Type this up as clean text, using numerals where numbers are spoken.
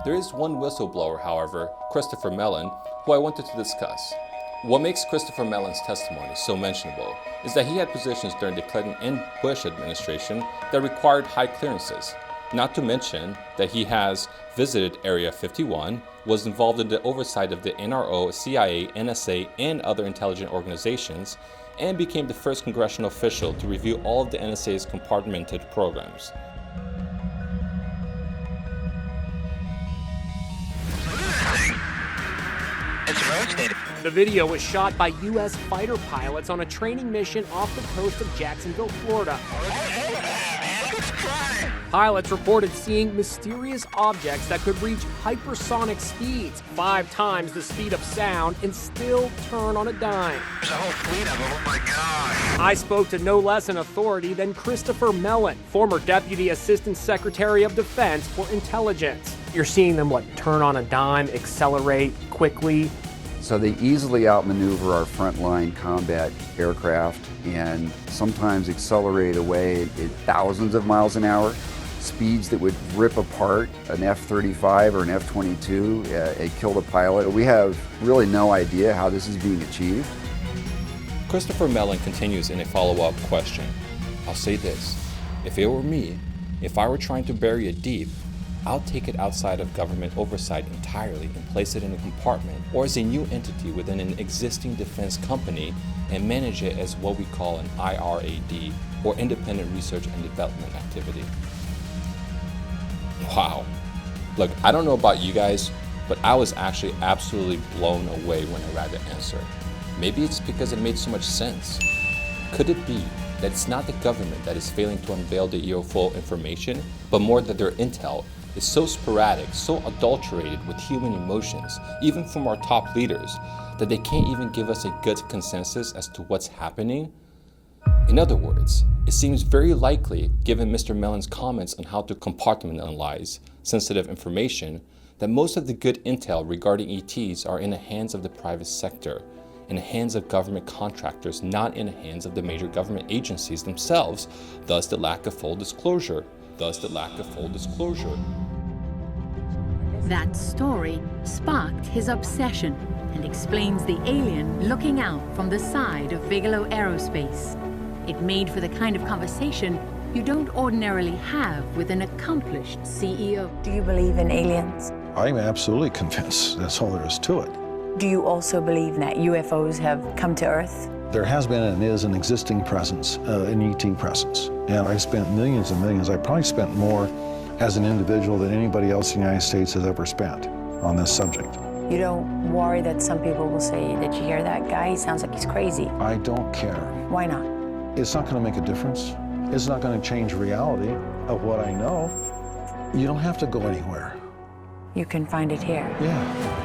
There is one whistleblower, however, Chritopher Mellon, who I wanted to discuss. What makes Chritopher Mellon's testimony so mentionable is that he had positions during the Clinton and Bush administration that required high clearances. Not to mention that he has visited Area 51, was involved in the oversight of the NRO, CIA, NSA, and other intelligence organizations, and became the first congressional official to review all of the NSA's compartmented programs. The video was shot by U.S. fighter pilots on a training mission off the coast of Jacksonville, Florida. Pilots reported seeing mysterious objects that could reach hypersonic speeds, 5 times the speed of sound, and still turn on a dime. There's a whole fleet of them, oh my God. I spoke to no less an authority than Chritopher Mellon, former Deputy Assistant Secretary of Defense for Intelligence. You're seeing them, turn on a dime, accelerate quickly? So they easily outmaneuver our frontline combat aircraft and sometimes accelerate away at thousands of miles an hour, speeds that would rip apart an F-35 or an F-22 and kill the pilot. We have really no idea how this is being achieved. Chritopher Mellon continues in a follow-up question. I'll say this, if it were me, if I were trying to bury it deep, I'll take it outside of government oversight entirely and place it in a compartment or as a new entity within an existing defense company and manage it as what we call an IRAD, or Independent Research and Development Activity. Wow. Look, I don't know about you guys, but I was actually absolutely blown away when I read the answer. Maybe it's because it made so much sense. Could it be that it's not the government that is failing to unveil the UFO information, but more that their intel is so sporadic, so adulterated with human emotions, even from our top leaders, that they can't even give us a good consensus as to what's happening? In other words, it seems very likely, given Mr. Mellon's comments on how to compartmentalize sensitive information, that most of the good intel regarding ETs are in the hands of the private sector, in the hands of government contractors, not in the hands of the major government agencies themselves, thus the lack of full disclosure. That story sparked his obsession and explains the alien looking out from the side of Bigelow Aerospace. It made for the kind of conversation you don't ordinarily have with an accomplished CEO. Do you believe in aliens? I'm absolutely convinced. That's all there is to it. Do you also believe that UFOs have come to Earth? There has been and is an existing presence, an ET presence. And I spent millions and millions. I probably spent more as an individual than anybody else in the United States has ever spent on this subject. You don't worry that some people will say, did you hear that guy? He sounds like he's crazy. I don't care. Why not? It's not going to make a difference. It's not going to change reality of what I know. You don't have to go anywhere. You can find it here. Yeah.